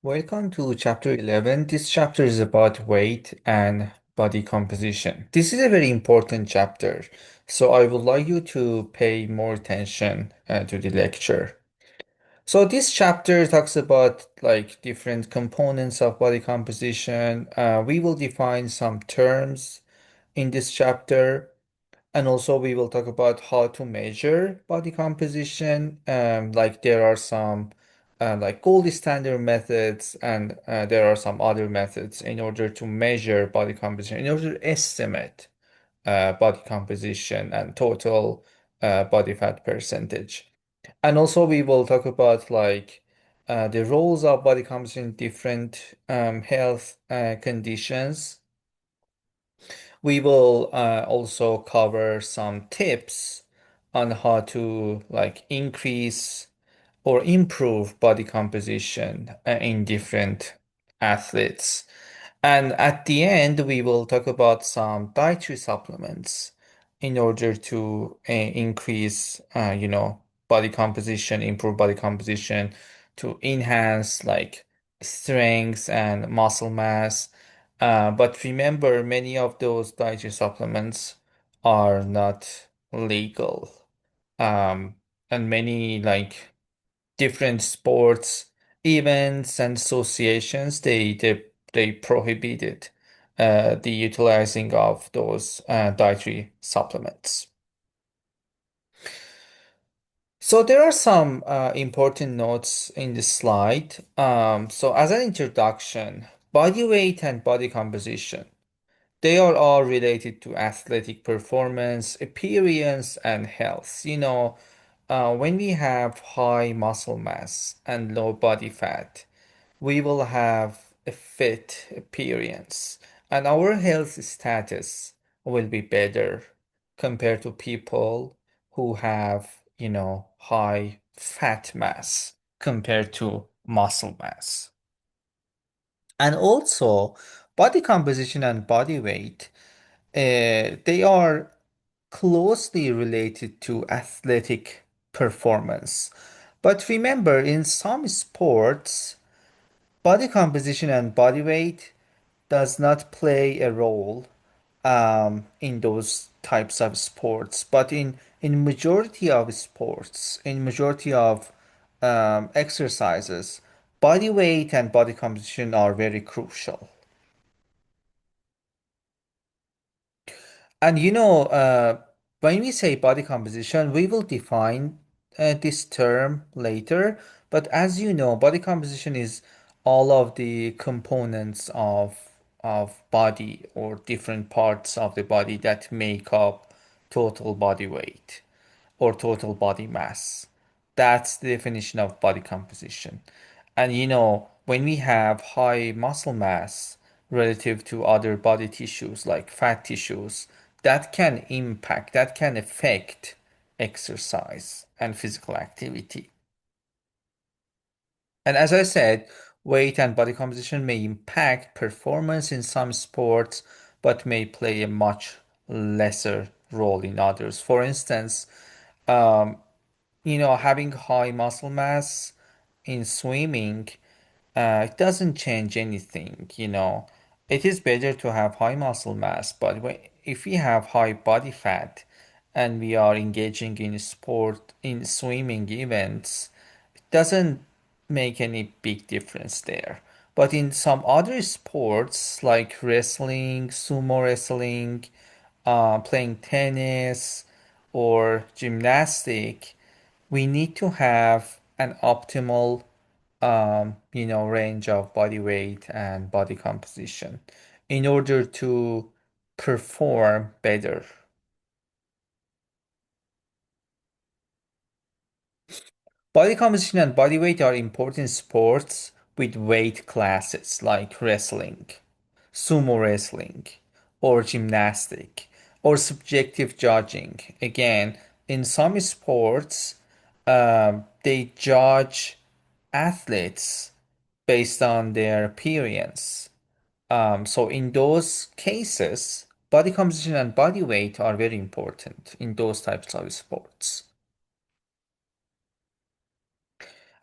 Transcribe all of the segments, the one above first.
Welcome to chapter 11. This chapter is about weight and body composition. This is a very important chapter, so I would like you to pay more attention to the lecture. So this chapter talks about like different components of body composition. We will define some terms in this chapter. And also we will talk about how to measure body composition. Like there are some like gold standard methods and there are some other methods in order to measure body composition, in order to estimate body composition and total body fat percentage. And also we will talk about like the roles of body composition in different health conditions. We will also cover some tips on how to like increase or improve body composition in different athletes. And at the end, we will talk about some dietary supplements in order to increase, body composition, improve body composition, to enhance like strength and muscle mass. But remember, many of those dietary supplements are not legal. Um, and many like different sports events and associations they prohibited the utilizing of those dietary supplements. So there are some important notes in this slide. So as an introduction, body weight and body composition, they are all related to athletic performance, appearance, and health. When we have high muscle mass and low body fat, we will have a fit appearance, and our health status will be better compared to people who have, high fat mass compared to muscle mass. And also, body composition and body weight, they are closely related to athletic performance. But remember, in some sports, body composition and body weight does not play a role in those types of sports. But in majority of sports, in majority of exercises, body weight and body composition are very crucial. And when we say body composition, we will define this term later. But as you know, body composition is all of the components of body or different parts of the body that make up total body weight or total body mass. That's the definition of body composition. And when we have high muscle mass relative to other body tissues like fat tissues, that can affect exercise and physical activity. And as I said, weight and body composition may impact performance in some sports, but may play a much lesser role in others. For instance, um, having high muscle mass in swimming, it doesn't change anything. It is better to have high muscle mass, but if we have high body fat and we are engaging in sport, in swimming events, it doesn't make any big difference there. But in some other sports like wrestling, sumo wrestling, playing tennis, or gymnastic, we need to have an optimal range of body weight and body composition in order to perform better. Body composition and body weight are important sports with weight classes like wrestling, sumo wrestling, or gymnastic, or subjective judging. Again, in some sports, they judge athletes based on their appearance. So in those cases, body composition and body weight are very important in those types of sports.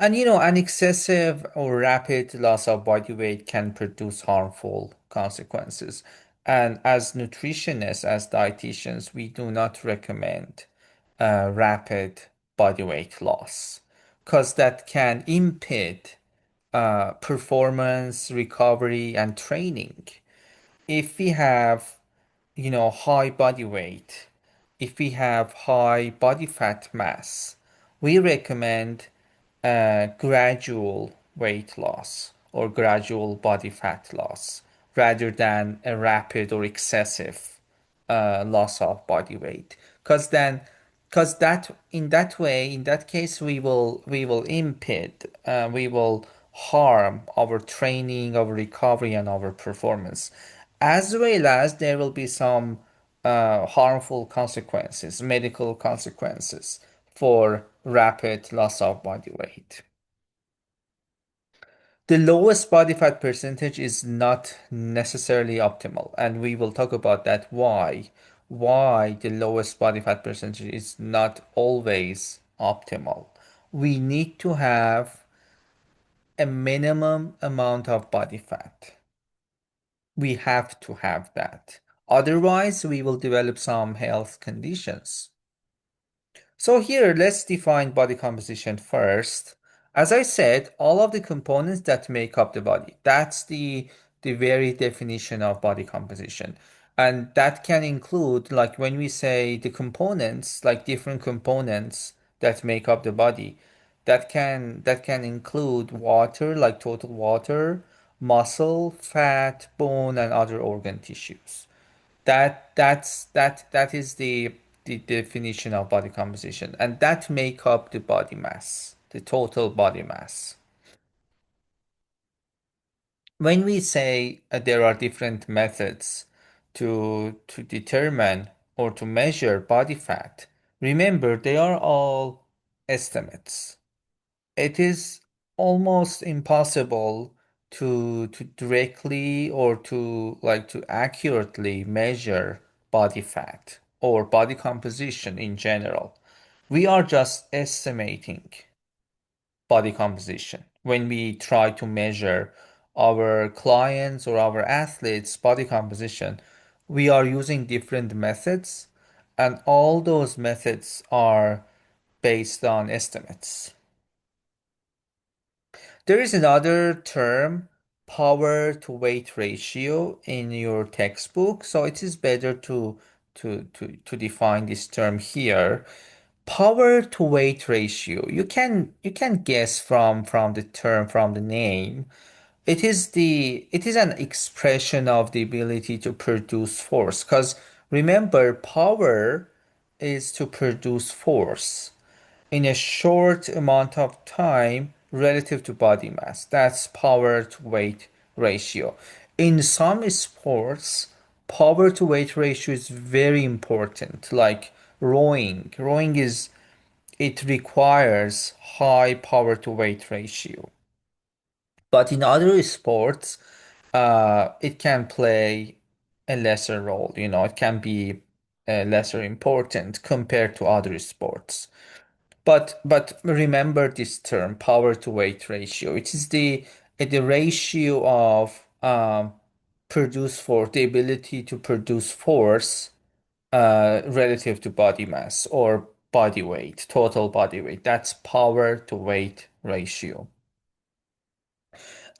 And an excessive or rapid loss of body weight can produce harmful consequences. And as nutritionists, as dietitians, we do not recommend rapid body weight loss because that can impede performance, recovery, and training. If we have, high body weight, if we have high body fat mass, we recommend gradual weight loss or gradual body fat loss rather than a rapid or excessive loss of body weight. Because that in that way, in that case, we will impede, we will harm our training, our recovery, and our performance, as well as there will be some harmful consequences, medical consequences for rapid loss of body weight. The lowest body fat percentage is not necessarily optimal, and we will talk about that why the lowest body fat percentage is not always optimal. We need to have a minimum amount of body fat. We have to have that. Otherwise, we will develop some health conditions. So here, let's define body composition first. As I said, all of the components that make up the body. That's the very definition of body composition. And that can include, like when we say the components, like different components that make up the body, that can include water, like total water, muscle, fat, bone, and other organ tissues. That is the definition of body composition, and that make up the body mass, the total body mass. When we say there are different methods to determine or to measure body fat, remember they are all estimates. It is almost impossible to directly or to accurately measure body fat or body composition in general. We are just estimating body composition when we try to measure our clients or our athletes' body composition. We are using different methods, and all those methods are based on estimates. There is another term, power to weight ratio, in your textbook, so it is better to define this term here. Power to weight ratio. You can guess from the term, from the name. It is an expression of the ability to produce force. Because remember, power is to produce force in a short amount of time relative to body mass. That's power to weight ratio. In some sports, power to weight ratio is very important, like rowing. Rowing is it requires high power to weight ratio. But in other sports, it can play a lesser role. It can be lesser important compared to other sports. But remember this term, power to weight ratio. It is the ratio of the ability to produce force relative to body mass or body weight, total body weight. That's power to weight ratio.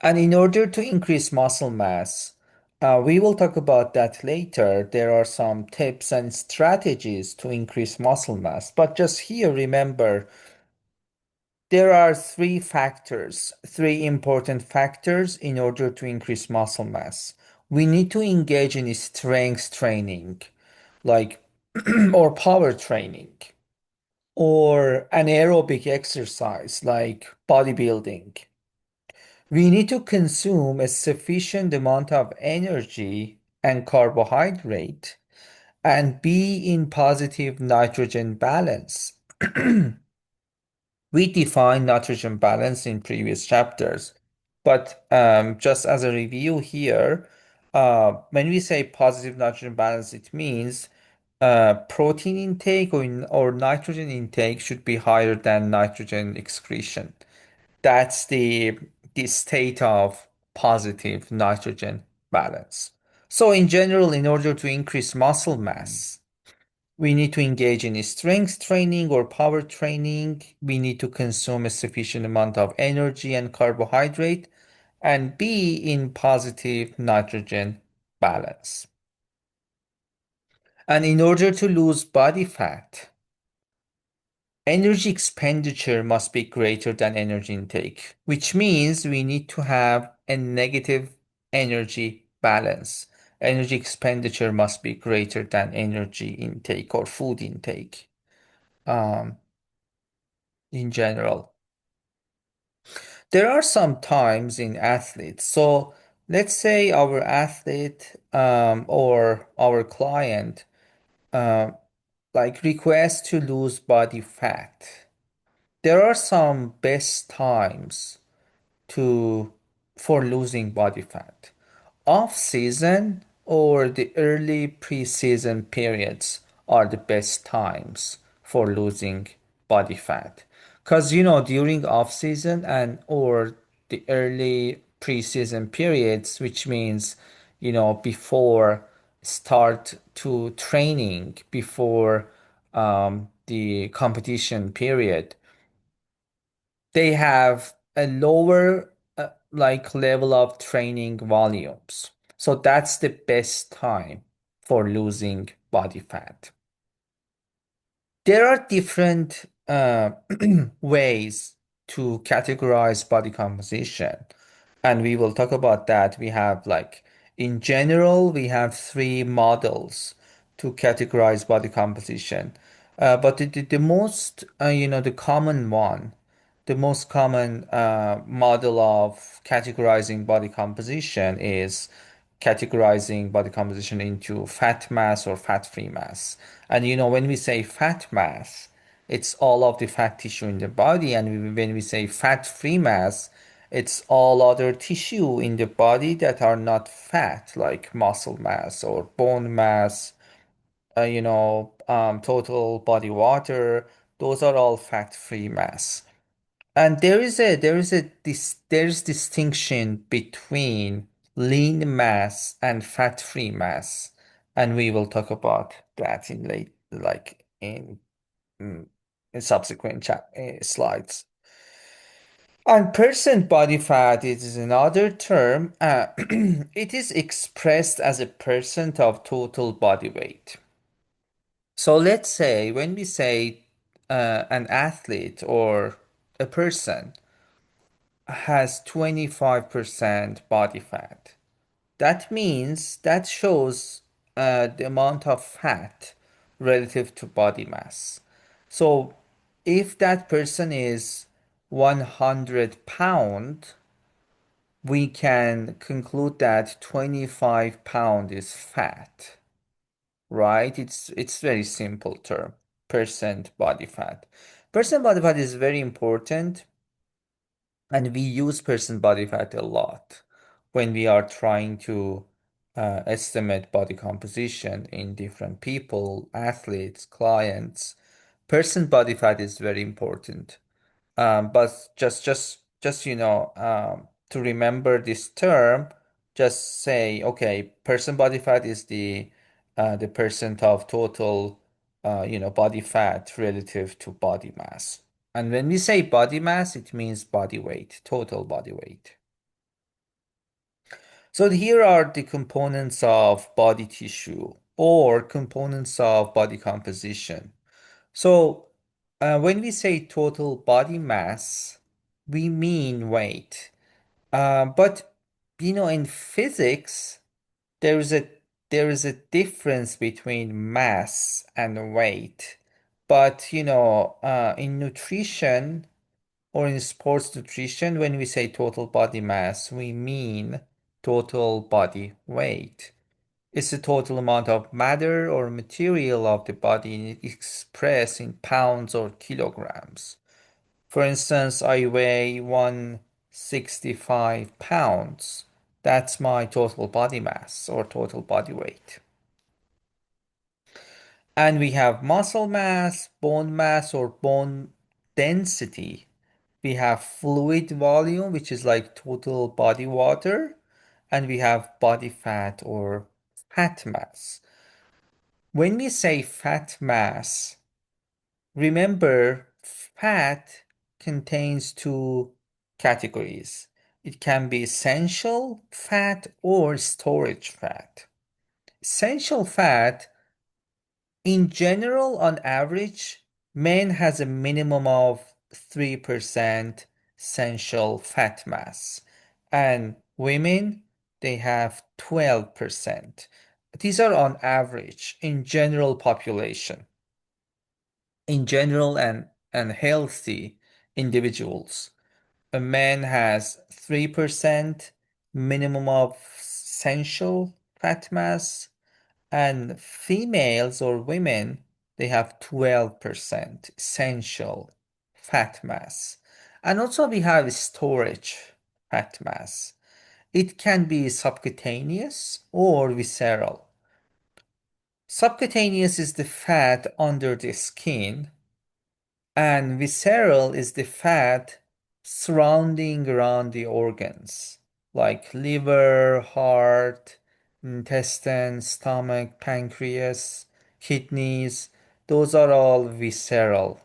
And in order to increase muscle mass, we will talk about that later. There are some tips and strategies to increase muscle mass. But just here, remember, there are three important factors in order to increase muscle mass. We need to engage in strength training, like or power training, or an aerobic exercise like bodybuilding. We need to consume a sufficient amount of energy and carbohydrate and be in positive nitrogen balance. We defined nitrogen balance in previous chapters, but just as a review here, when we say positive nitrogen balance, it means protein intake or nitrogen intake should be higher than nitrogen excretion. That's the state of positive nitrogen balance. So in general, in order to increase muscle mass, we need to engage in strength training or power training. We need to consume a sufficient amount of energy and carbohydrate and be in positive nitrogen balance. And in order to lose body fat, energy expenditure must be greater than energy intake, which means we need to have a negative energy balance. Energy expenditure must be greater than energy intake or food intake um, in general. There are some times in athletes. So let's say our athlete or our client uh, like request to lose body fat. There are some best times to for losing body fat. Off season or the early pre-season periods are the best times for losing body fat. Because during off season and or the early pre-season periods, which means before start to training, before the competition period, they have a lower like level of training volumes. So that's the best time for losing body fat. There are different ways to categorize body composition, and we will talk about that. We have like in general, we have three models to categorize body composition. But the most, the common one, the most common model of categorizing body composition is categorizing body composition into fat mass or fat-free mass. And when we say fat mass, it's all of the fat tissue in the body. And when we say fat-free mass, it's all other tissue in the body that are not fat, like muscle mass or bone mass, total body water. Those are all fat-free mass. And there's distinction between lean mass and fat-free mass, and we will talk about that in late like mm, in subsequent slides. And percent body fat is another term. It is expressed as a percent of total body weight. So let's say when we say an athlete or a person has 25% body fat. That means that shows the amount of fat relative to body mass. So if that person is 100 pound, we can conclude that 25 pound is fat, right? It's very simple term, percent body fat. Percent body fat is very important. And we use percent body fat a lot when we are trying to estimate body composition in different people, athletes, clients. Percent body fat is very important. But just to remember this term, just say, okay, percent body fat is the percent of total body fat relative to body mass. And when we say body mass, it means body weight, total body weight. So here are the components of body tissue or components of body composition. So when we say total body mass, we mean weight. But in physics, there is a there is a difference between mass and weight. But in nutrition or in sports nutrition, when we say total body mass, we mean total body weight. It's the total amount of matter or material of the body expressed in pounds or kilograms. For instance, I weigh 165 pounds. That's my total body mass or total body weight. And we have muscle mass, bone mass, or bone density. We have fluid volume, which is like total body water, and we have body fat or fat mass. When we say fat mass, remember fat contains two categories. It can be essential fat or storage fat. Essential fat, in general, on average, men has a minimum of 3% essential fat mass, and women, they have 12%. These are on average in general population, in general and healthy individuals. A man has 3% minimum of essential fat mass, and females or women, they have 12% essential fat mass. And also we have storage fat mass. It can be subcutaneous or visceral. Subcutaneous is the fat under the skin, and visceral is the fat surrounding around the organs, like liver, heart, intestine, stomach, pancreas, kidneys. Those are all visceral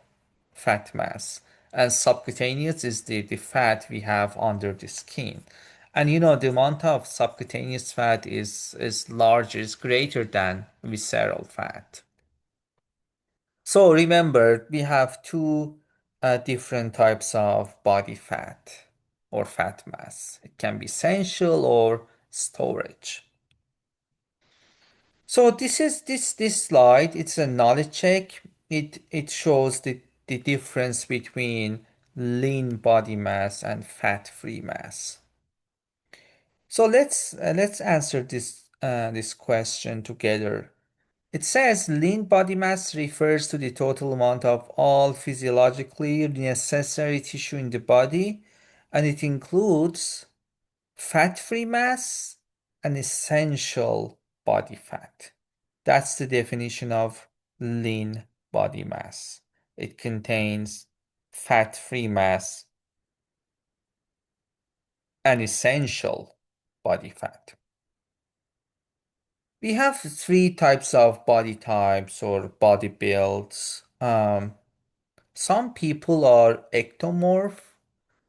fat mass. And subcutaneous is the fat we have under the skin. And the amount of subcutaneous fat is larger, is greater than visceral fat. So remember, we have two different types of body fat or fat mass. It can be essential or storage. So this slide. It's a knowledge check. It shows the difference between lean body mass and fat-free mass. So let's answer this question together. It says lean body mass refers to the total amount of all physiologically necessary tissue in the body, and it includes fat-free mass and essential body fat. That's the definition of lean body mass. It contains fat-free mass and essential body fat. We have three types of body types or body builds. Some people are ectomorph,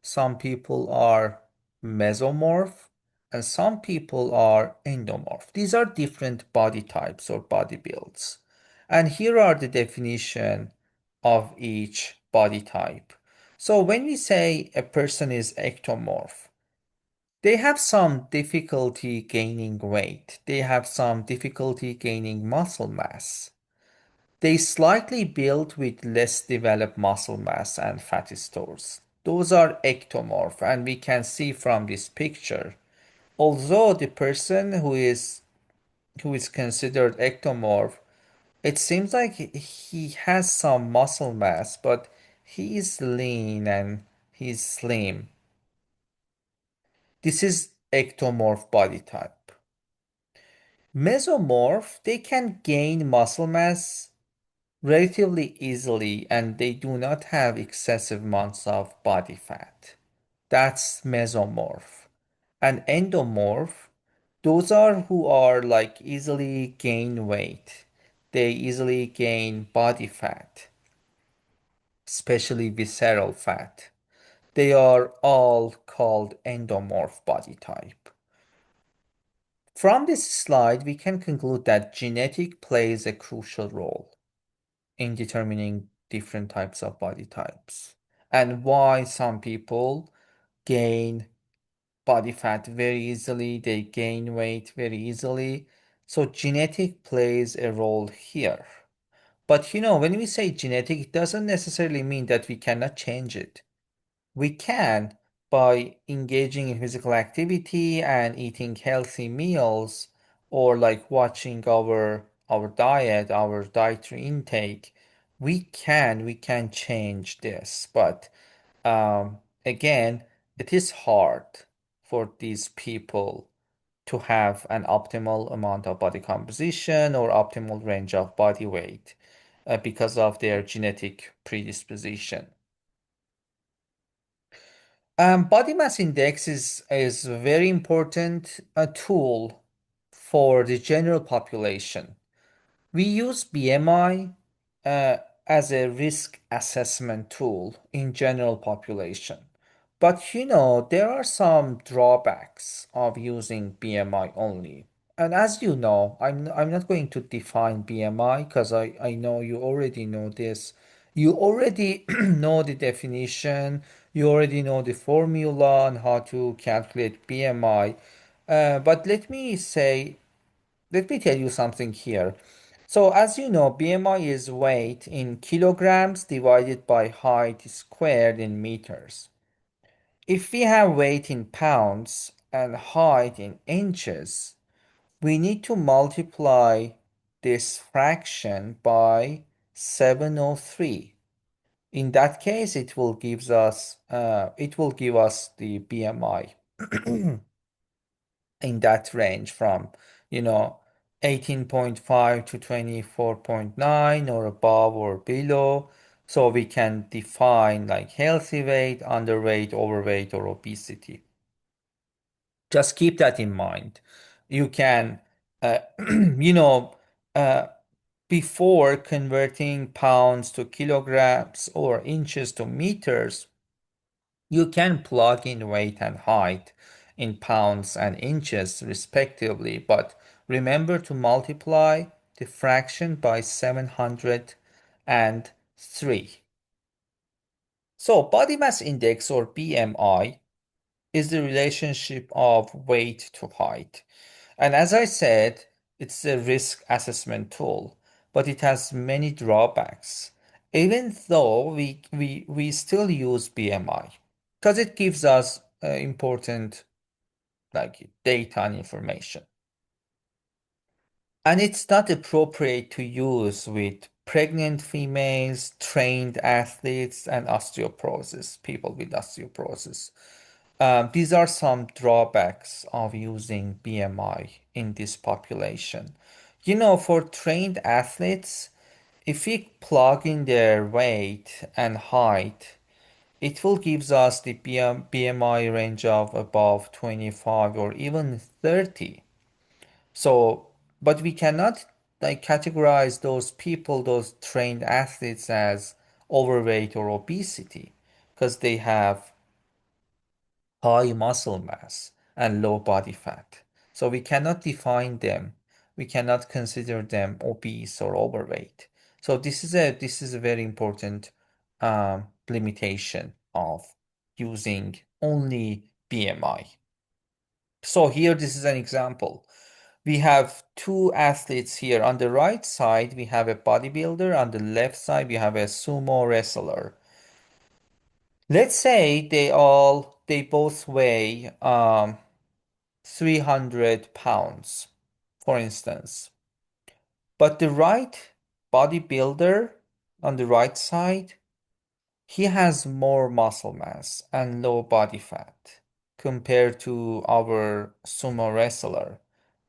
some people are mesomorph, and some people are endomorph. These are different body types or body builds. And here are the definition of each body type. So when we say a person is ectomorph, they have some difficulty gaining weight. They have some difficulty gaining muscle mass. They slightly built with less developed muscle mass and fatty stores. Those are ectomorph, and we can see from this picture. Although the person who is considered ectomorph, it seems like he has some muscle mass, but he is lean and he's slim. This is ectomorph body type. Mesomorph, they can gain muscle mass relatively easily and they do not have excessive amounts of body fat. That's mesomorph. And endomorph, those are who are like easily gain weight. They easily gain body fat, especially visceral fat. They are all called endomorph body type. From this slide, we can conclude that genetic plays a crucial role in determining different types of body types and why some people gain body fat very easily, they gain weight very easily. So genetic plays a role here. But when we say genetic, it doesn't necessarily mean that we cannot change it. We can by engaging in physical activity and eating healthy meals or like watching our diet, our dietary intake. We can change this, but again, it is hard for these people to have an optimal amount of body composition or optimal range of body weight , because of their genetic predisposition. Body mass index is a very important tool for the general population. We use BMI uh, as a risk assessment tool in general population. But there are some drawbacks of using BMI only. And as you know, I'm not going to define BMI because I know you already know this. You already know the definition, you already know the formula on how to calculate BMI. But let me tell you something here. So, as you know, BMI is weight in kilograms divided by height squared in meters. If we have weight in pounds and height in inches, we need to multiply this fraction by 703. In that case, it will give us the BMI in that range from, you know, 18.5 to 24.9 or above or below. So we can define like healthy weight, underweight, overweight, or obesity. Just keep that in mind. You can, you know, uh, before converting pounds to kilograms or inches to meters, you can plug in weight and height in pounds and inches respectively, but remember to multiply the fraction by 703. So body mass index or BMI is the relationship of weight to height. And as I said, it's a risk assessment tool, but it has many drawbacks. Even though we still use BMI because it gives us important like data and information. And it's not appropriate to use with pregnant females, trained athletes, and osteoporosis, people with osteoporosis. These are some drawbacks of using BMI in this population. For trained athletes, if we plug in their weight and height, it will gives us the BMI range of above 25 or even 30. So, but we cannot like categorize those people, those trained athletes as overweight or obesity because they have high muscle mass and low body fat. So we cannot define them. We cannot consider them obese or overweight. So this is a very important limitation of using only BMI. So here this is an example. We have two athletes here. On the right side, we have a bodybuilder. On the left side, we have a sumo wrestler. Let's say they both weigh 300 pounds, for instance. But the right bodybuilder on the right side, he has more muscle mass and low body fat compared to our sumo wrestler,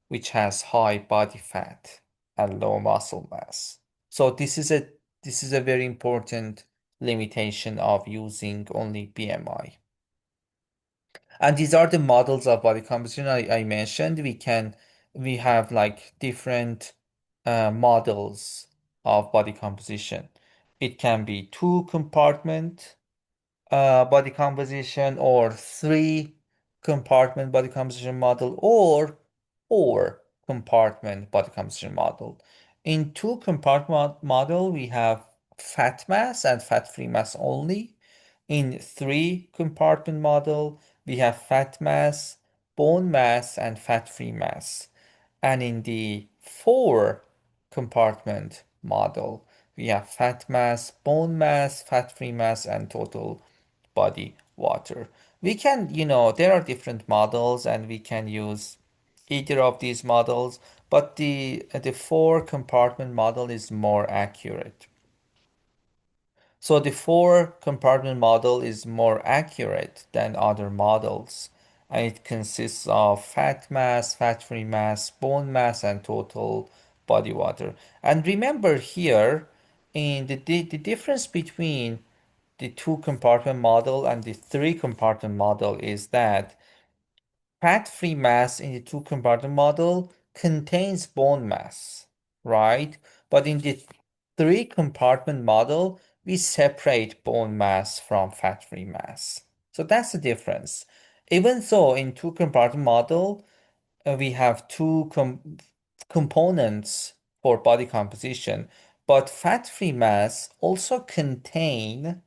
which has high body fat and low muscle mass. So this is a very important limitation of using only BMI. And these are the models of body composition I mentioned. We have like different models of body composition. It can be two compartment body composition or three compartment body composition model or four compartment body composition model. In two compartment model, we have fat mass and fat-free mass only. In three compartment model, we have fat mass, bone mass, and fat-free mass. And in the four compartment model, we have fat mass, bone mass, fat-free mass, and total body water. There are different models and we can use either of these models, but the four compartment model is more accurate. So the four compartment model is more accurate than other models, and it consists of fat mass, fat-free mass, bone mass, and total body water. And remember here, in the difference between the two compartment model and the three compartment model is that fat-free mass in the two compartment model contains bone mass, right? But in the three compartment model, we separate bone mass from fat-free mass. So that's the difference. Even though in two compartment model, we have two components for body composition, but fat-free mass also contain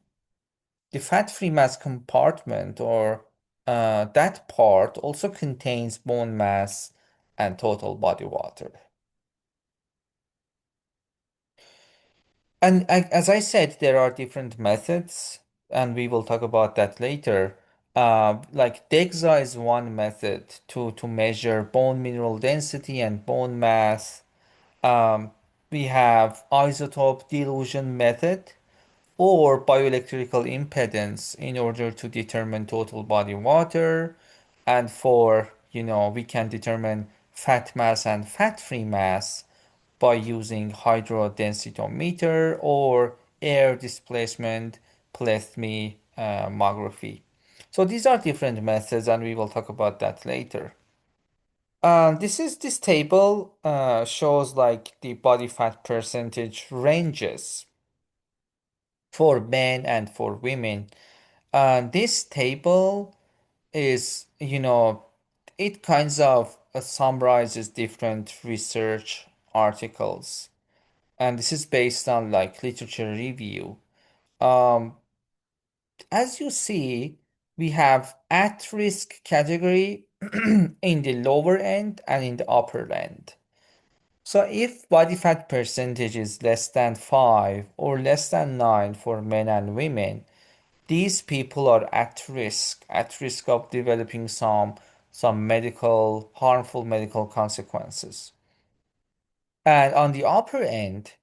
the fat-free mass compartment or that part also contains bone mass and total body water. And as I said, there are different methods, and we will talk about that later. Like DEXA is one method to measure bone mineral density and bone mass. Um, we have isotope dilution method or bioelectrical impedance in order to determine total body water. And for, we can determine fat mass and fat-free mass by using hydrodensitometer or air displacement plethysmography. So these are different methods, and we will talk about that later. This table shows like the body fat percentage ranges for men and for women. This table is, it kinds of summarizes different research articles, and this is based on like literature review. Um, as you see, we have at-risk category in the lower end and in the upper end. So if body fat percentage is less than 5 or less than 9 for men and women, these people are at risk of developing some harmful medical consequences. And on the upper end,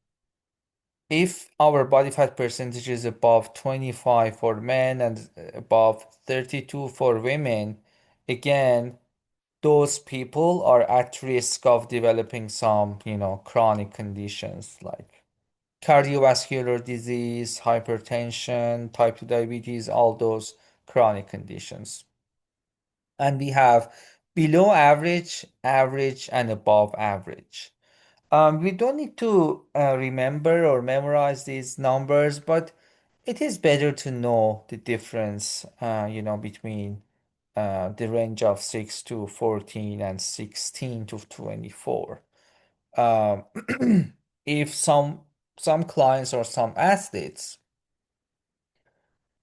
if our body fat percentage is above 25 for men and above 32 for women, again, those people are at risk of developing some, chronic conditions like cardiovascular disease, hypertension, type 2 diabetes, all those chronic conditions. And we have below average, average, and above average. We don't need to remember or memorize these numbers, but it is better to know the difference, between the range of 6 to 14 and 16 to 24. Um, if some clients or some athletes,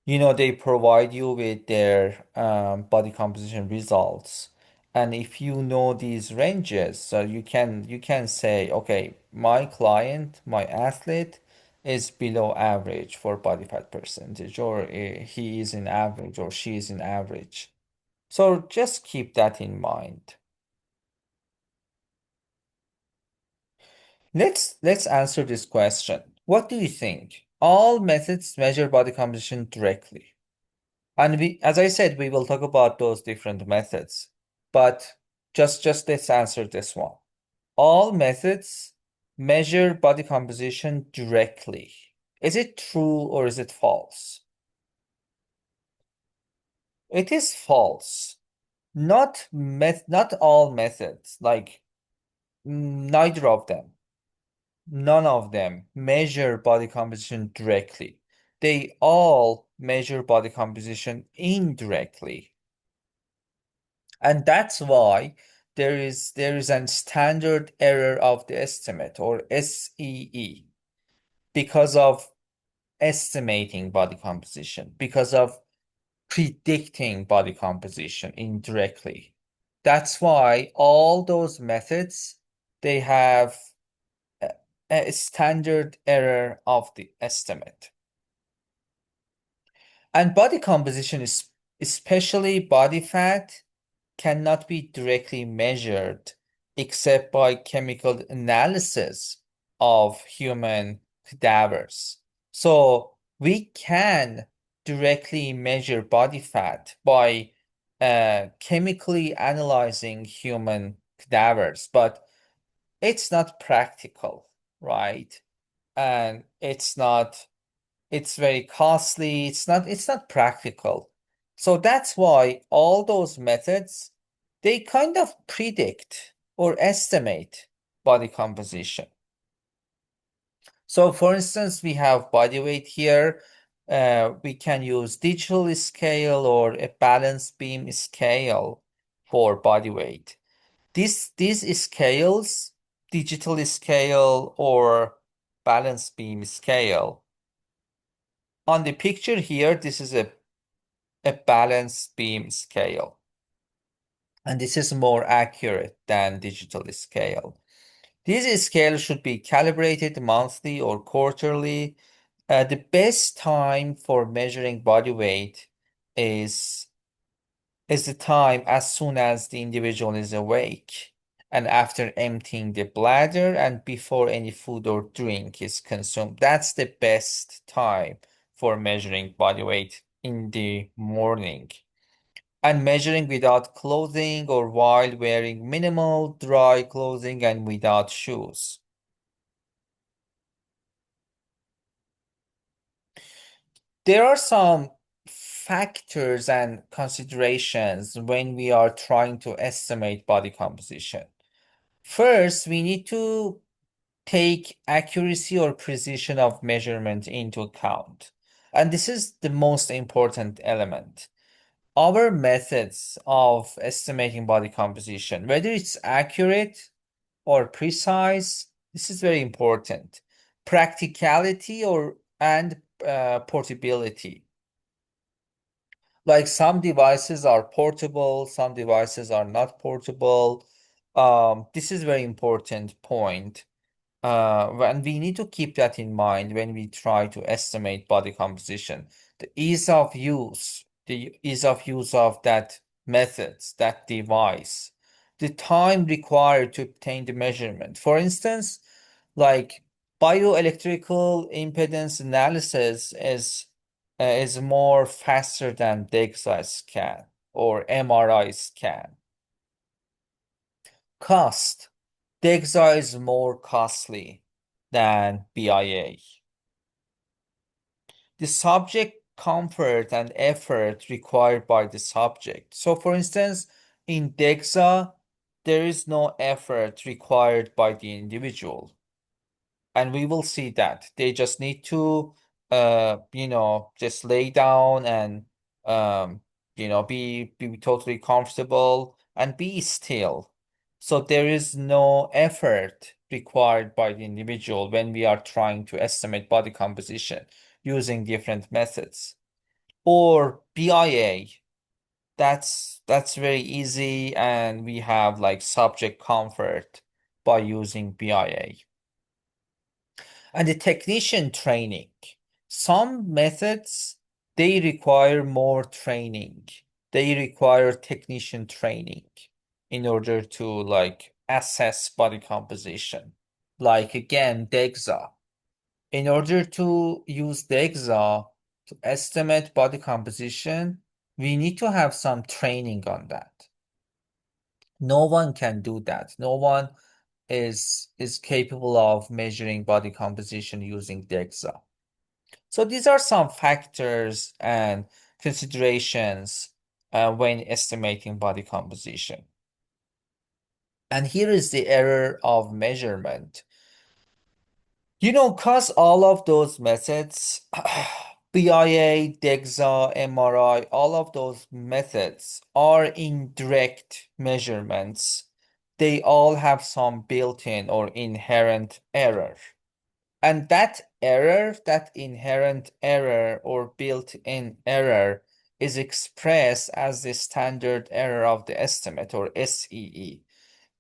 they provide you with their body composition results. And if you know these ranges, so you can say, okay, my client, my athlete is below average for body fat percentage, or he is in average or she is in average. So just keep that in mind. Let's answer this question. What do you think? All methods measure body composition directly. And as I said, we will talk about those different methods. But just let's answer this one. All methods measure body composition directly. Is it true or is it false? It is false. Not all methods, like neither of them. None of them measure body composition directly. They all measure body composition indirectly. And that's why there is a standard error of the estimate or SEE because of estimating body composition, because of predicting body composition indirectly. That's why all those methods they have a, a standard error of the estimate. And body composition is especially body fat cannot be directly measured except by chemical analysis of human cadavers. So we can directly measure body fat by chemically analyzing human cadavers, but it's not practical, right? And It's very costly. It's not practical. So that's why all those methods, they kind of predict or estimate body composition. So for instance, we have body weight here. We can use digital scale or a balance beam scale for body weight. These scales, digital scale or balance beam scale. On the picture here, this is a balance beam scale. And this is more accurate than digital scale. These scales should be calibrated monthly or quarterly. The best time for measuring body weight is is the time as soon as the individual is awake and after emptying the bladder and before any food or drink is consumed. That's the best time for measuring body weight in the morning. And measuring without clothing or while wearing minimal dry clothing and without shoes. There are some factors and considerations when we are trying to estimate body composition. First, we need to take accuracy or precision of measurement into account. And this is the most important element. Our methods of estimating body composition, whether it's accurate or precise, this is very important. Practicality or and portability. Like some devices are portable, some devices are not portable. This is very important point. And we need to keep that in mind when we try to estimate body composition. The ease of use of that methods, that device, the time required to obtain the measurement. For instance, like bioelectrical impedance analysis is more faster than DEXA scan or MRI scan. Cost. DEXA is more costly than BIA. The subject comfort and effort required by the subject. So for instance, in DEXA, there is no effort required by the individual. And we will see that they just need to just lay down and um be totally comfortable and be still. So there is no effort required by the individual when we are trying to estimate body composition using different methods. Or BIA, that's very easy, and we have like subject comfort by using BIA. And the technician training. Some methods, they require more training. They require technician training in order to like assess body composition. Like again, DEXA. In order to use DEXA to estimate body composition, we need to have some training on that. No one can do that. No one is capable of measuring body composition using DEXA. So these are some factors and considerations when estimating body composition. And here is the error of measurement. Cause all of those methods, BIA, DEXA, MRI, all of those methods are indirect measurements. They all have some built-in or inherent error. And that error, that inherent error or built-in error is expressed as the standard error of the estimate or SEE.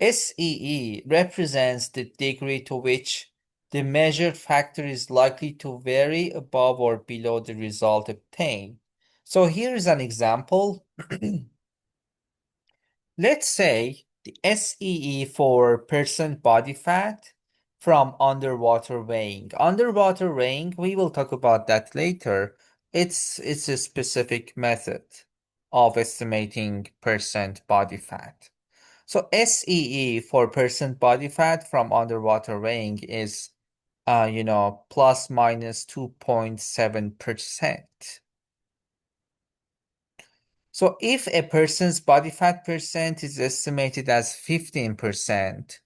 SEE represents the degree to which the measured factor is likely to vary above or below the result obtained. So here is an example. Let's say the SEE for percent body fat from underwater weighing. Underwater weighing, we will talk about that later. It's a specific method of estimating percent body fat. So SEE for percent body fat from underwater weighing is plus minus 2.7%. So if a person's body fat percent is estimated as 15%,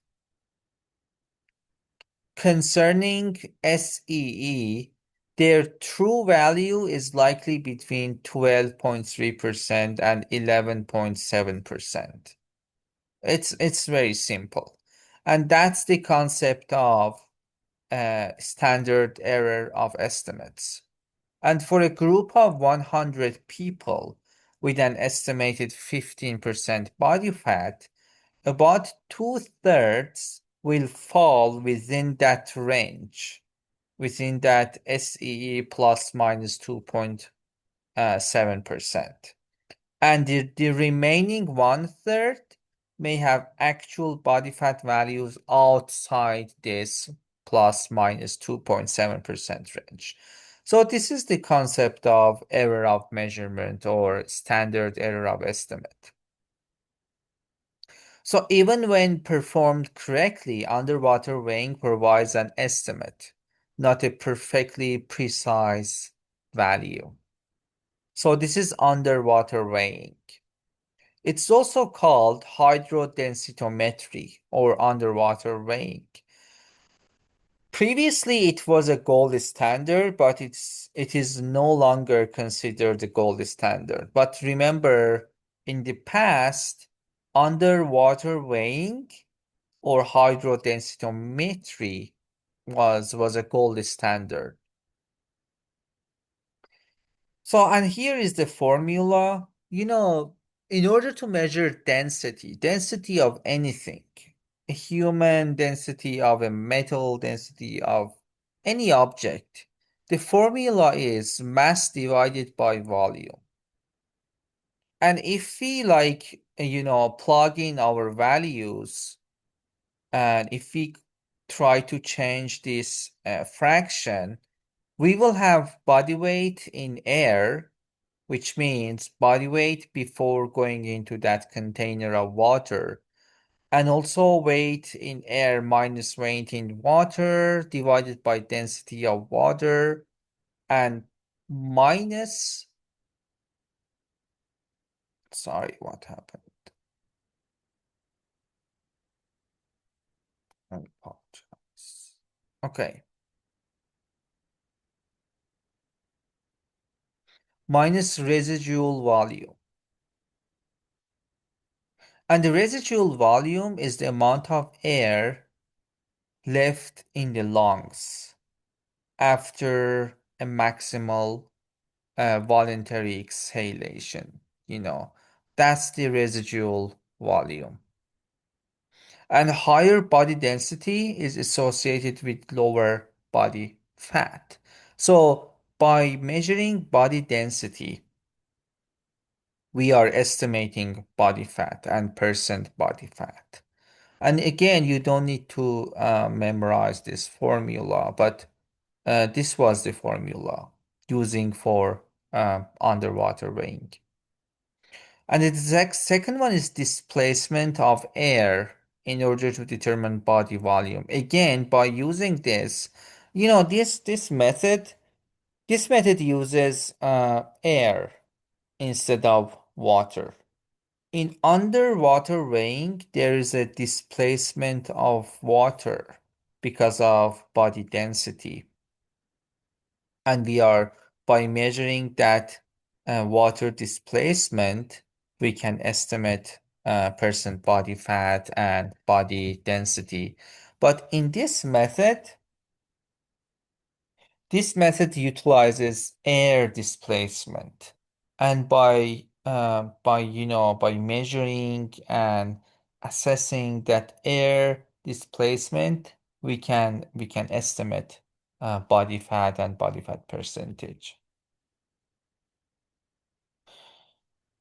concerning SEE, their true value is likely between 12.3% and 11.7%. It's very simple. And that's the concept of standard error of estimates. And for a group of 100 people with an estimated 15% body fat, about two-thirds will fall within that range, within that SEE plus minus 2.7%. And the remaining one-third may have actual body fat values outside this plus minus 2.7% range. So this is the concept of error of measurement or standard error of estimate. So even when performed correctly, underwater weighing provides an estimate, not a perfectly precise value. So this is underwater weighing. It's also called hydrodensitometry or underwater weighing. Previously, it was a gold standard, but it is no longer considered the gold standard. But remember, in the past, underwater weighing or hydrodensitometry was a gold standard. So, and here is the formula. In order to measure density of anything, a human density of a metal, density of any object, the formula is mass divided by volume. And if we plug in our values, and if we try to change this fraction, we will have body weight in air, which means body weight before going into that container of water, and also weight in air minus weight in water divided by density of water, and minus, sorry, what happened? I apologize. Okay, minus residual volume. And the residual volume is the amount of air left in the lungs after a maximal voluntary exhalation. That's the residual volume. And higher body density is associated with lower body fat. So by measuring body density, we are estimating body fat and percent body fat. And again, you don't need to memorize this formula, but this was the formula using for underwater weighing. And the exact second one is displacement of air in order to determine body volume. Again, by using this, this method uses air instead of water. In underwater weighing, there is a displacement of water because of body density. And we are, by measuring that water displacement, we can estimate percent body fat and body density. But in this method utilizes air displacement. And by measuring and assessing that air displacement, we can estimate body fat and body fat percentage.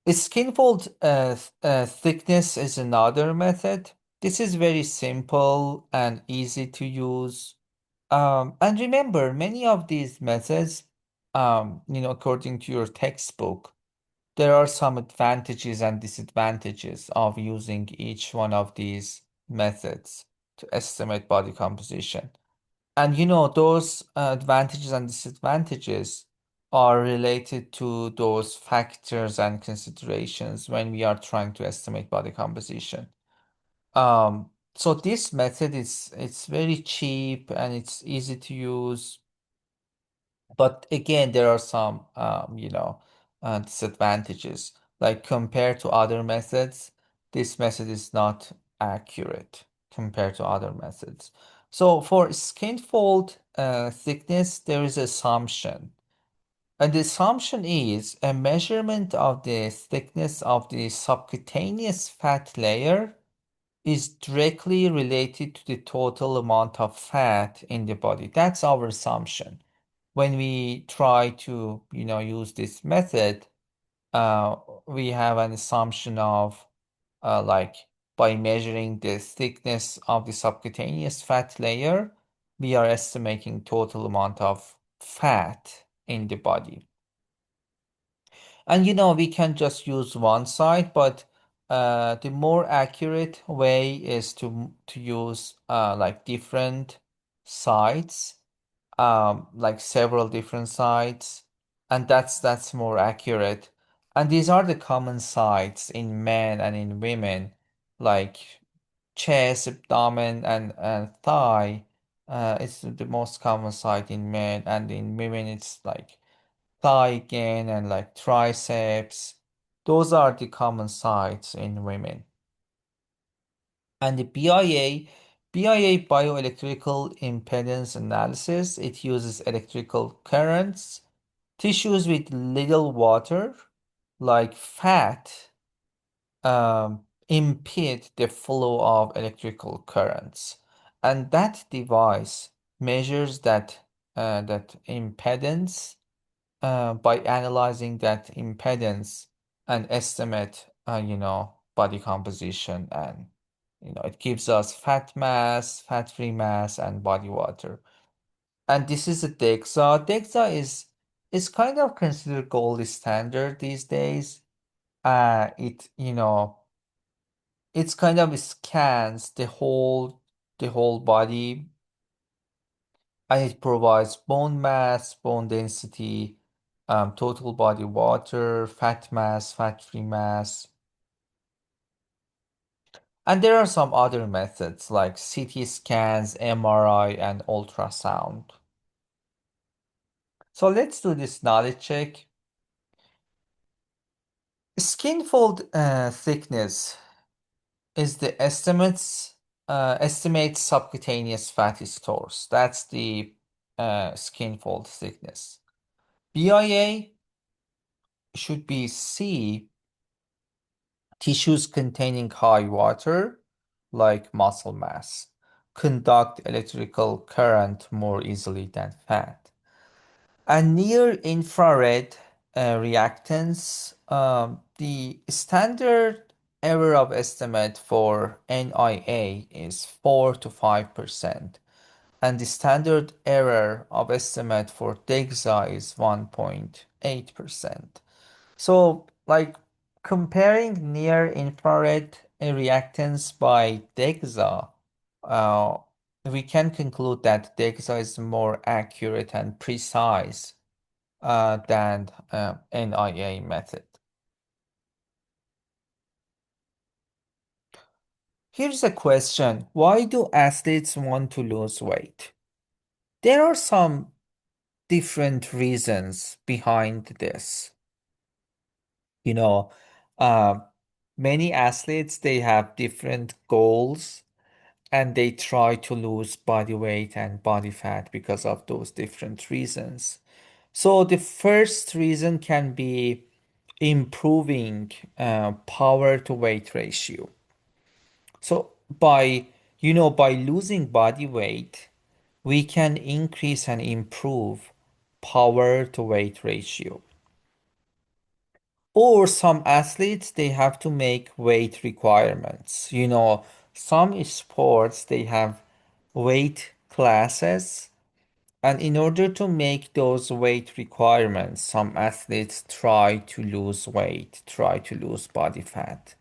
Skin fold thickness is another method. This is very simple and easy to use. And remember, many of these methods, according to your textbook, there are some advantages and disadvantages of using each one of these methods to estimate body composition. And those advantages and disadvantages are related to those factors and considerations when we are trying to estimate body composition. So this method is it's very cheap and it's easy to use. But again, there are some, disadvantages. Like compared to other methods, this method is not accurate compared to other methods. So for skin fold thickness, there is assumption. And the assumption is a measurement of the thickness of the subcutaneous fat layer is directly related to the total amount of fat in the body. That's our assumption. When we try to, use this method, uh, we have an assumption of like by measuring the thickness of the subcutaneous fat layer, we are estimating total amount of fat in the body. And we can just use one side, but the more accurate way is to use like different sides, like several different sides, and that's more accurate. And these are the common sides in men and in women, like chest, abdomen, and thigh. It's the most common side in men, and in women it's like thigh again and like triceps. Those are the common sites in women. And the BIA bioelectrical impedance analysis, it uses electrical currents, tissues with little water, like fat, impede the flow of electrical currents. And that device measures that impedance by analyzing that impedance and estimate, body composition, and it gives us fat mass, fat-free mass, and body water. And this is a DEXA. DEXA is kind of considered gold standard these days. It's kind of scans the whole body, and it provides bone mass, bone density, total body water, fat mass, fat-free mass. And there are some other methods like CT scans, MRI, and ultrasound. So let's do this knowledge check. Skin fold thickness is the estimates subcutaneous fatty stores. That's the skin fold thickness. BIA should be C, tissues containing high water, like muscle mass, conduct electrical current more easily than fat. And near infrared reactance, the standard error of estimate for NIA is 4 to 5%, and the standard error of estimate for DEXA is 1.8%. So, like comparing near infrared reactance by DEXA, uh, we can conclude that DEXA is more accurate and precise than NIA method. Here's a question. Why do athletes want to lose weight? There are some different reasons behind this. You know, uh, many athletes, they have different goals and they try to lose body weight and body fat because of those different reasons. So the first reason can be improving power to weight ratio. So by losing body weight, we can increase and improve power to weight ratio. Or some athletes, they have to make weight requirements. Some sports, they have weight classes. And in order to make those weight requirements, some athletes try to lose weight, try to lose body fat.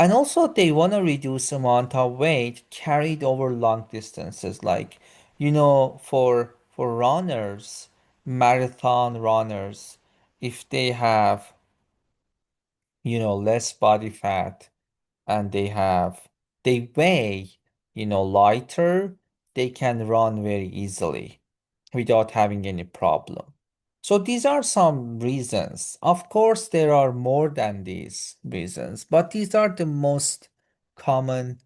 And also they want to reduce amount of weight carried over long distances. Like For runners, marathon runners, if they have, less body fat and they weigh, lighter, they can run very easily without having any problem. So these are some reasons. Of course, there are more than these reasons, but these are the most common,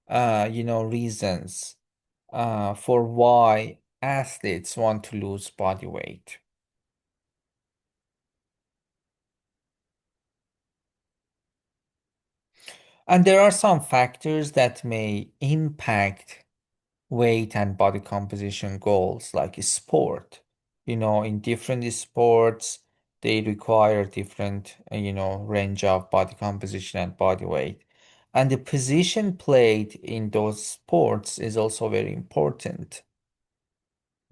reasons for why athletes want to lose body weight. And there are some factors that may impact weight and body composition goals, like sport. In different sports, they require different, range of body composition and body weight. And the position played in those sports is also very important.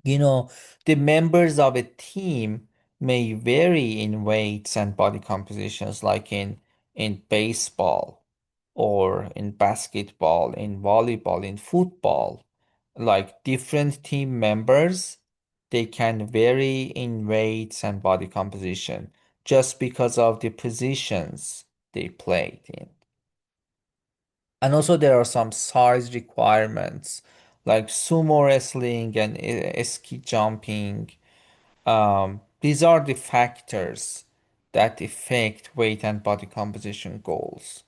You know, the members of a team may vary in weights and body compositions, like in baseball or in basketball, in volleyball, in football. Like different team members, they can vary in weights and body composition just because of the positions they played in. And also there are some size requirements like sumo wrestling and ski jumping. These are the factors that affect weight and body composition goals.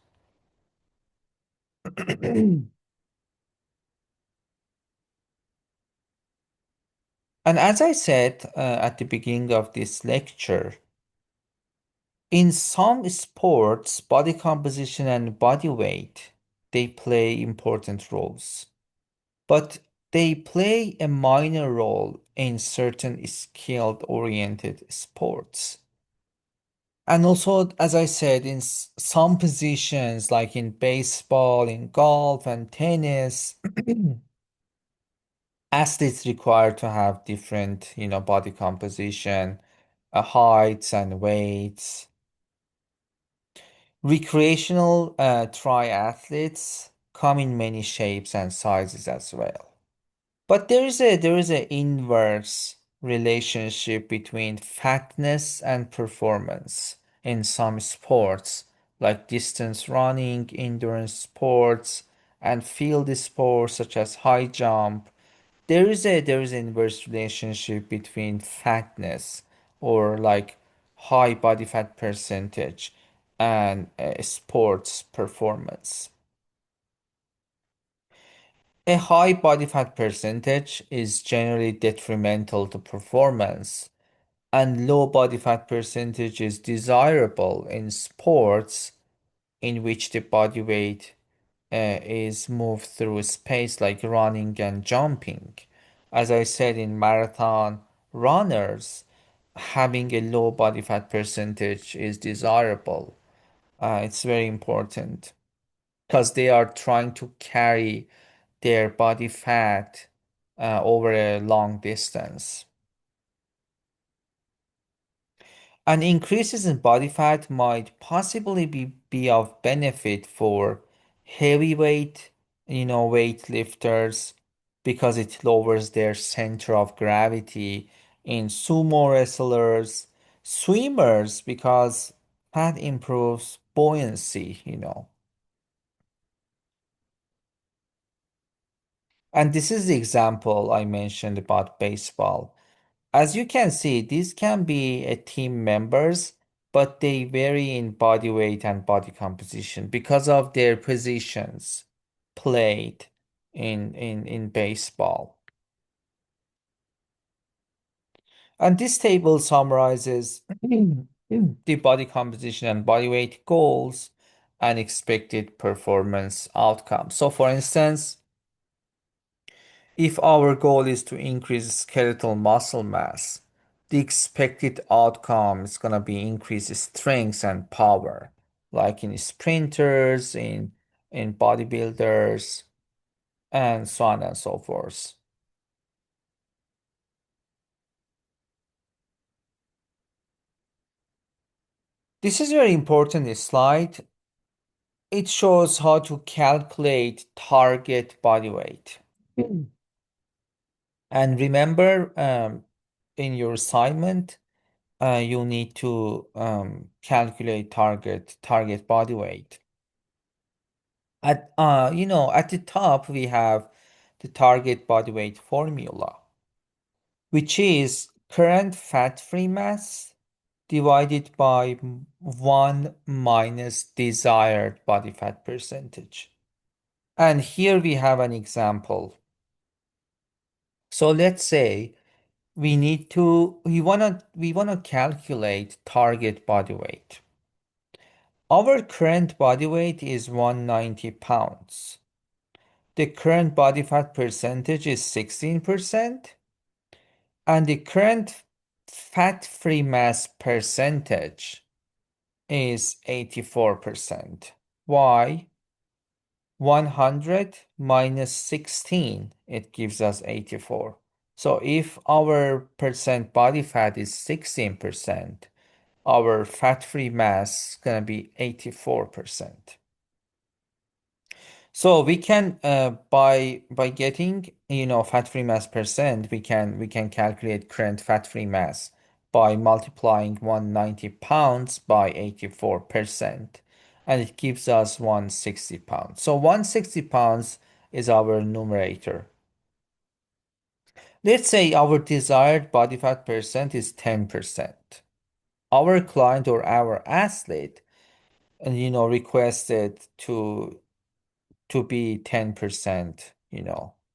And as I said at the beginning of this lecture, in some sports, body composition and body weight, they play important roles. But they play a minor role in certain skilled-oriented sports. And also, as I said, in some positions, like in baseball, in golf, and tennis, athletes require to have different, body composition, heights and weights. Recreational triathletes come in many shapes and sizes as well. But there is a inverse relationship between fatness and performance in some sports, like distance running, endurance sports, and field sports such as high jump. There is an inverse relationship between fatness or like high body fat percentage and sports performance. A high body fat percentage is generally detrimental to performance, and low body fat percentage is desirable in sports in which the body weight is moved through space, like running and jumping. As I said, in marathon runners, having a low body fat percentage is desirable. It's very important because they are trying to carry their body fat over a long distance. And increases in body fat might possibly be of benefit for heavyweight, weightlifters because it lowers their center of gravity, in sumo wrestlers, swimmers because fat improves buoyancy. And this is the example I mentioned about baseball. As you can see, these can be team members, but they vary in body weight and body composition because of their positions played in baseball. And this table summarizes the body composition and body weight goals and expected performance outcomes. So, for instance, if our goal is to increase skeletal muscle mass, the expected outcome is going to be increased strength and power, like in sprinters, in bodybuilders, and so on and so forth. This is a very important slide. It shows how to calculate target body weight. And remember, in your assignment, you need to calculate target body weight. At the top we have the target body weight formula, which is current fat-free mass divided by 1 minus desired body fat percentage. And here we have an example. So let's say we wanna calculate target body weight. Our current body weight is 190 pounds. The current body fat percentage is 16%, and the current fat-free mass percentage is 84%. Why? 100 minus 16, it gives us 84. So if our percent body fat is 16%, our fat-free mass is gonna be 84%. So we can by getting fat-free mass percent, we can calculate current fat-free mass by multiplying 190 pounds by 84%, and it gives us 160 pounds. So 160 pounds is our numerator. Let's say our desired body fat percent is 10%. Our client or our athlete and requested to be 10%,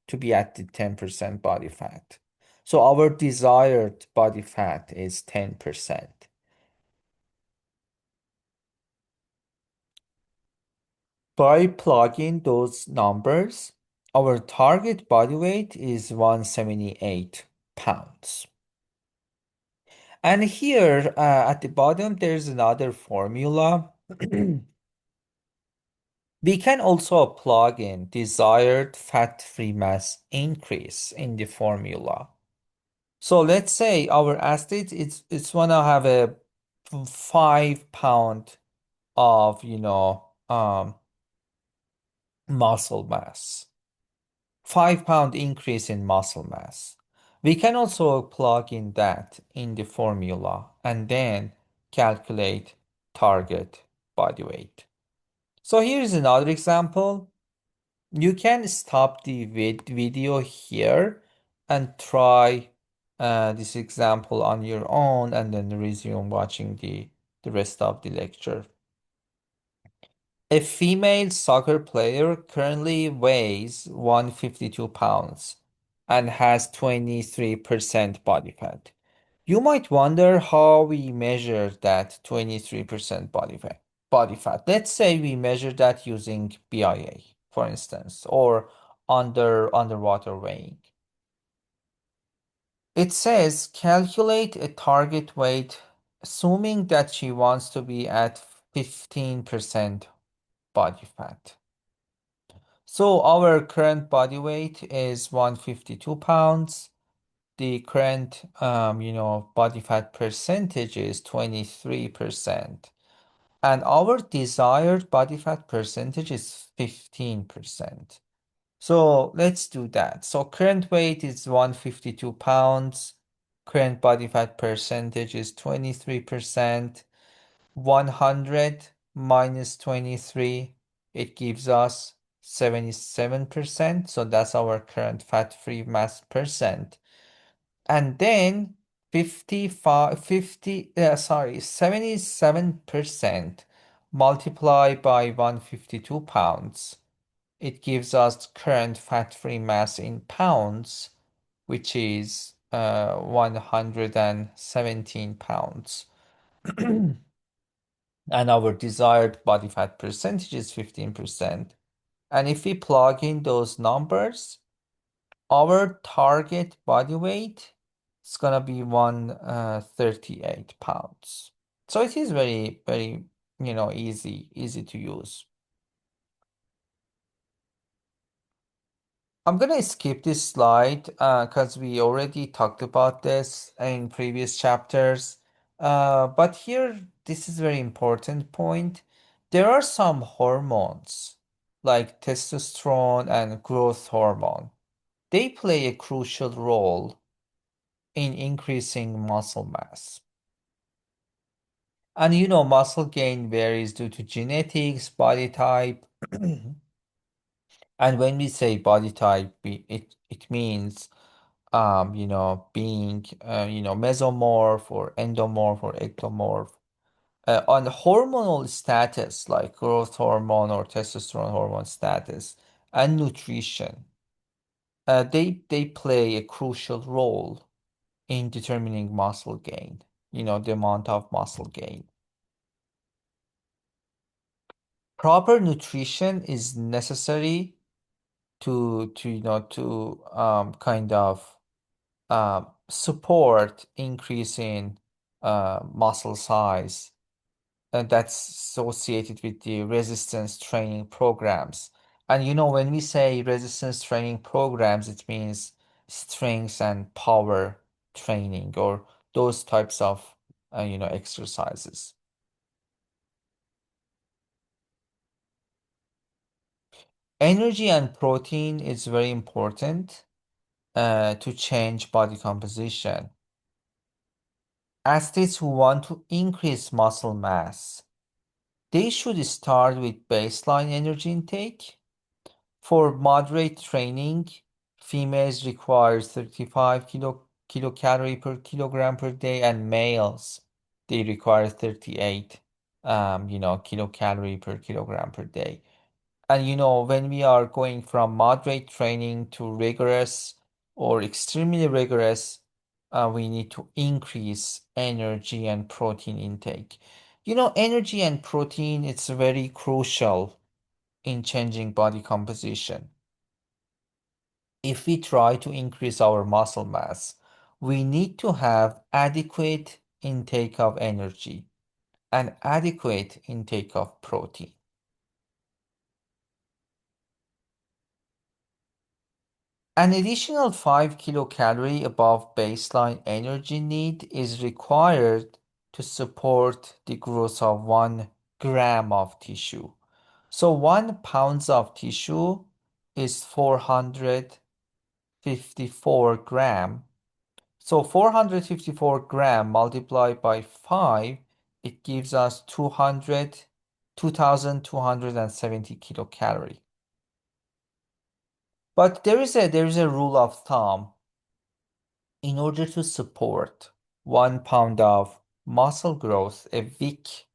to be at the 10% body fat. So our desired body fat is 10%. By plugging those numbers, our target body weight is 178 pounds. And here at the bottom, there's another formula. We can also plug in desired fat-free mass increase in the formula. So let's say our athlete it's wanna have a 5 pound of muscle mass. 5 pound increase in muscle mass. We can also plug in that in the formula and then calculate target body weight. So here's another example. You can stop the video here and try this example on your own and then resume watching the rest of the lecture. A female soccer player currently weighs 152 pounds and has 23% body fat. You might wonder how we measure that 23% body fat. Let's say we measure that using BIA, for instance, or underwater weighing. It says calculate a target weight assuming that she wants to be at 15% body fat. So our current body weight is 152 pounds. The current body fat percentage is 23%. And our desired body fat percentage is 15%. So let's do that. So current weight is 152 pounds. Current body fat percentage is 23%. 100 minus 23, it gives us 77%. So that's our current fat-free mass percent. And then 77% multiplied by 152 pounds. It gives us current fat-free mass in pounds, which is 117 pounds. And our desired body fat percentage is 15%. And if we plug in those numbers, our target body weight is gonna be 138 pounds. So it is very, very, easy to use. I'm gonna skip this slide because we already talked about this in previous chapters. But here, this is a very important point. There are some hormones like testosterone and growth hormone. They play a crucial role in increasing muscle mass. And muscle gain varies due to genetics, body type. And when we say body type, it means being mesomorph or endomorph or ectomorph. On hormonal status like growth hormone or testosterone hormone status and nutrition, they play a crucial role in determining muscle gain, the amount of muscle gain. Proper nutrition is necessary to kind of support increasing muscle size, and that's associated with the resistance training programs. And when we say resistance training programs, it means strength and power training or those types of exercises. Energy and protein is very important to change body composition. Athletes who want to increase muscle mass, they should start with baseline energy intake. For moderate training, females require 35 kilocalorie per kilogram per day, and males they require 38 kilocalorie per kilogram per day. And when we are going from moderate training to rigorous or extremely rigorous, we need to increase energy and protein intake. Energy and protein, it's very crucial in changing body composition. If we try to increase our muscle mass, we need to have adequate intake of energy and adequate intake of protein. An additional 5 kilocalorie above baseline energy need is required to support the growth of 1 gram of tissue. So 1 pound of tissue is 454 gram. So 454 gram multiplied by 5, it gives us 2,270 kilocalorie. But there is a rule of thumb. In order to support 1 pound of muscle growth a week,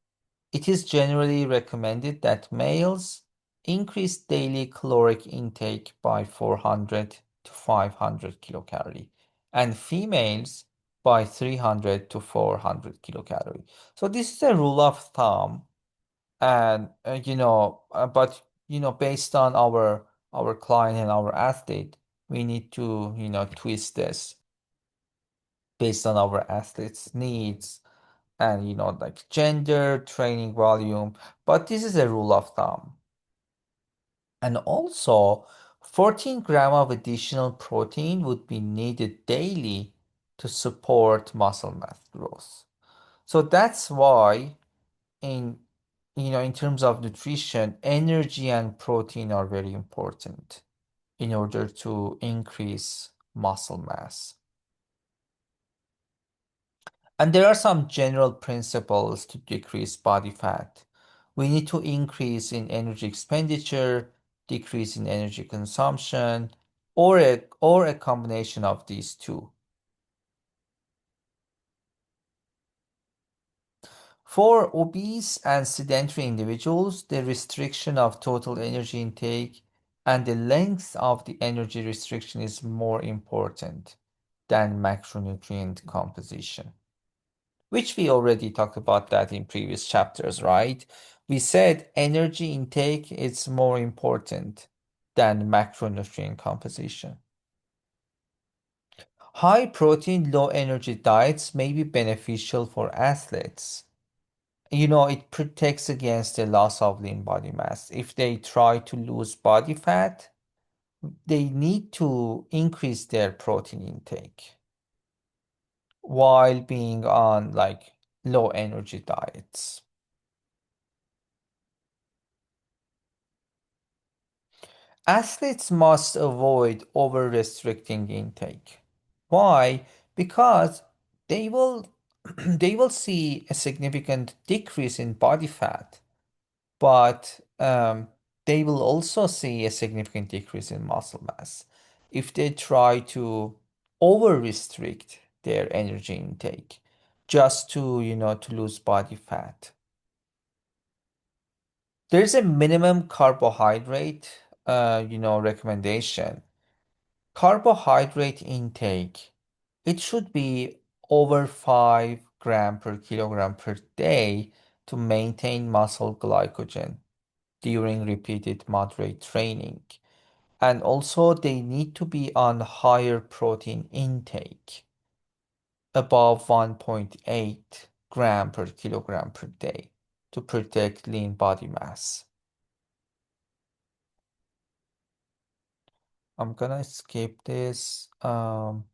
it is generally recommended that males increase daily caloric intake by 400 to 500 kilocalorie and females by 300 to 400 kilocalorie. So this is a rule of thumb, and but based on our client and our athlete, we need to twist this based on our athlete's needs and like gender, training volume, but this is a rule of thumb. And also 14 gram of additional protein would be needed daily to support muscle mass growth. So that's why in in terms of nutrition, energy and protein are very important in order to increase muscle mass. And there are some general principles to decrease body fat. We need to increase in energy expenditure, decrease in energy consumption, or a combination of these two. For obese and sedentary individuals, the restriction of total energy intake and the length of the energy restriction is more important than macronutrient composition, which we already talked about that in previous chapters, right? We said energy intake is more important than macronutrient composition. High protein, low energy diets may be beneficial for athletes. It protects against the loss of lean body mass. If they try to lose body fat, they need to increase their protein intake while being on like low energy diets. Athletes must avoid over restricting intake. Why? Because they will they will see a significant decrease in body fat, but they will also see a significant decrease in muscle mass if they try to over restrict their energy intake just to, to lose body fat. There's a minimum carbohydrate, recommendation. Carbohydrate intake, it should be over 5 gram per kilogram per day to maintain muscle glycogen during repeated moderate training. And also they need to be on higher protein intake, above 1.8 gram per kilogram per day to protect lean body mass. I'm gonna skip this. And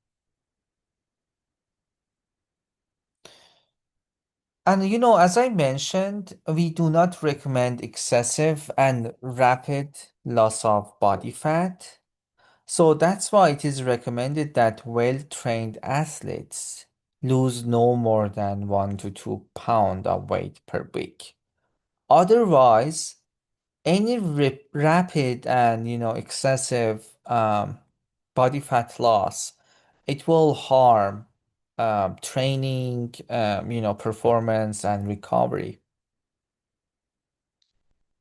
as I mentioned, we do not recommend excessive and rapid loss of body fat. So that's why it is recommended that well-trained athletes lose no more than 1 to 2 pounds of weight per week. Otherwise, any rapid and excessive body fat loss, it will harm training, performance and recovery,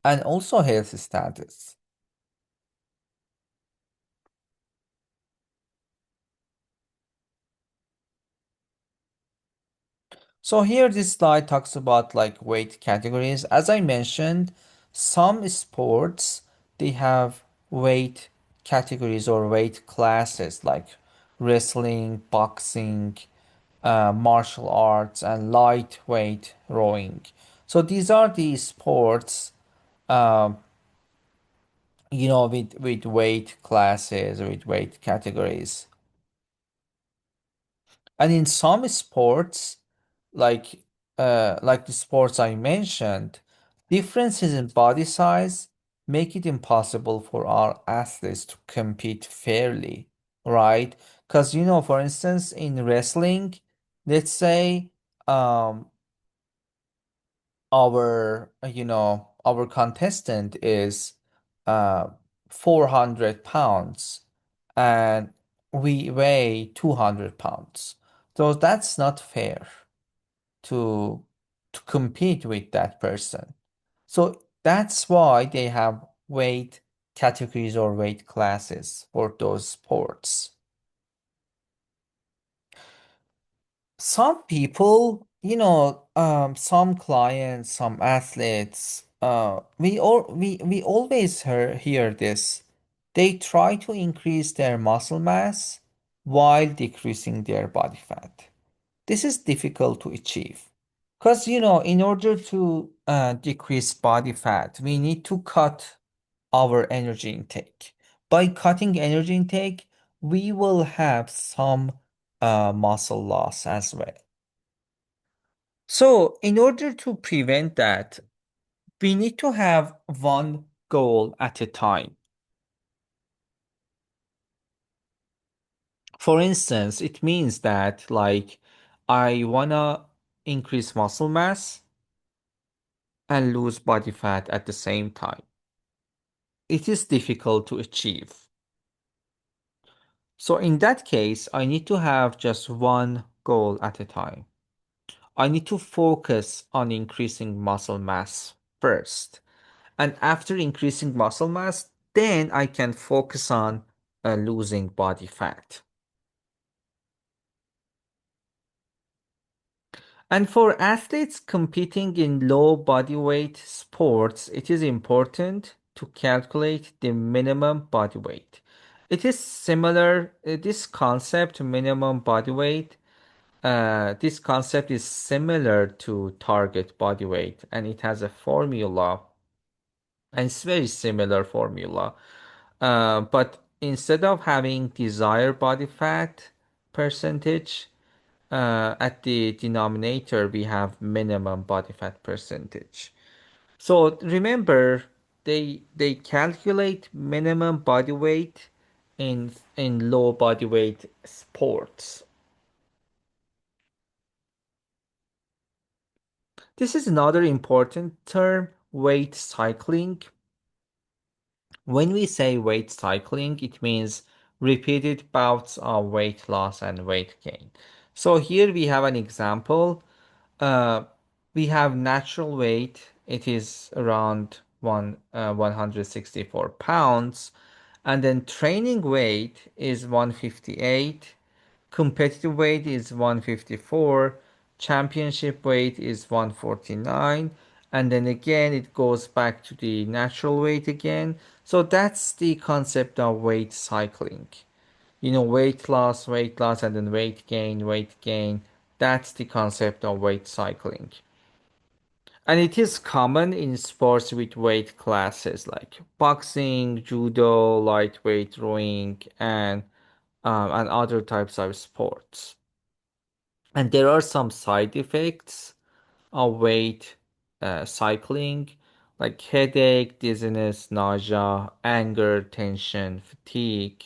and also health status. So here this slide talks about like weight categories. As I mentioned, some sports they have weight categories or weight classes like wrestling, boxing, martial arts, and lightweight rowing. So these are the sports, um, with weight classes, with weight categories. And in some sports, like like the sports I mentioned, differences in body size make it impossible for our athletes to compete fairly, right? Because for instance, in wrestling, let's say um our contestant is uh 400 pounds and we weigh 200 pounds. So that's not fair to compete with that person. So that's why they have weight categories or weight classes for those sports. Some people, some clients, some athletes, we always hear this. They try to increase their muscle mass while decreasing their body fat. This is difficult to achieve because, in order to decrease body fat, we need to cut our energy intake. By cutting energy intake, we will have some muscle loss as well. So, in order to prevent that, we need to have one goal at a time. For instance, it means that like I wanna increase muscle mass and lose body fat at the same time. It is difficult to achieve. So in that case, I need to have just one goal at a time. I need to focus on increasing muscle mass first. And after increasing muscle mass, then I can focus on losing body fat. And for athletes competing in low body weight sports, it is important to calculate the minimum body weight. It is similar, this concept, minimum body weight, this concept is similar to target body weight, and it has a formula, and it's very similar formula. But instead of having desired body fat percentage, at the denominator, we have minimum body fat percentage. So remember they calculate minimum body weight in low body weight sports. This is another important term, weight cycling. When we say weight cycling, it means repeated bouts of weight loss and weight gain. So here we have an example. Uh, we have natural weight. It is around 164 pounds. And then training weight is 158. Competitive weight is 154. Championship weight is 149. And then again, it goes back to the natural weight again. So that's the concept of weight cycling. Weight loss, and then weight gain, weight gain. That's the concept of weight cycling. And it is common in sports with weight classes like boxing, judo, lightweight rowing, and other types of sports. And there are some side effects of weight cycling, like headache, dizziness, nausea, anger, tension, fatigue.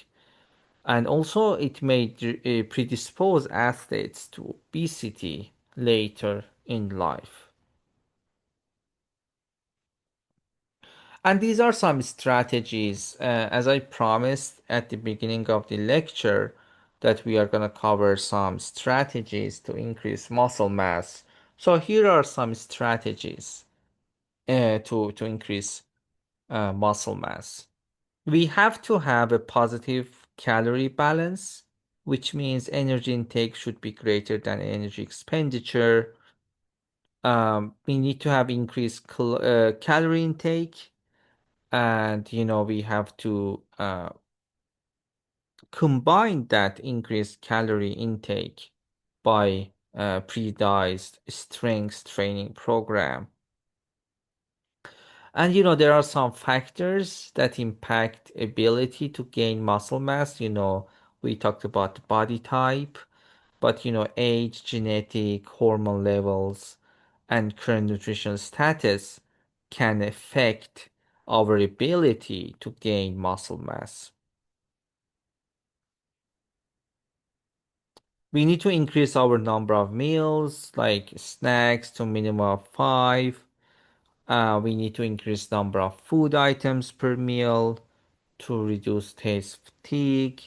And also, it may predispose athletes to obesity later in life. And these are some strategies, as I promised at the beginning of the lecture, that we are going to cover some strategies to increase muscle mass. So here are some strategies to increase muscle mass. We have to have a positive calorie balance, which means energy intake should be greater than energy expenditure. We need to have increased calorie intake, and we have to combine that increased calorie intake by a periodized strength training program. And there are some factors that impact ability to gain muscle mass. We talked about body type, but age, genetic, hormone levels, and current nutritional status can affect our ability to gain muscle mass. We need to increase our number of meals, like snacks, to minimum of 5. We need to increase number of food items per meal to reduce taste fatigue,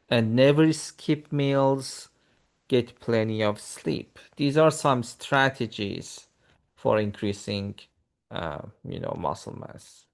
and never skip meals. Get plenty of sleep. These are some strategies for increasing, muscle mass.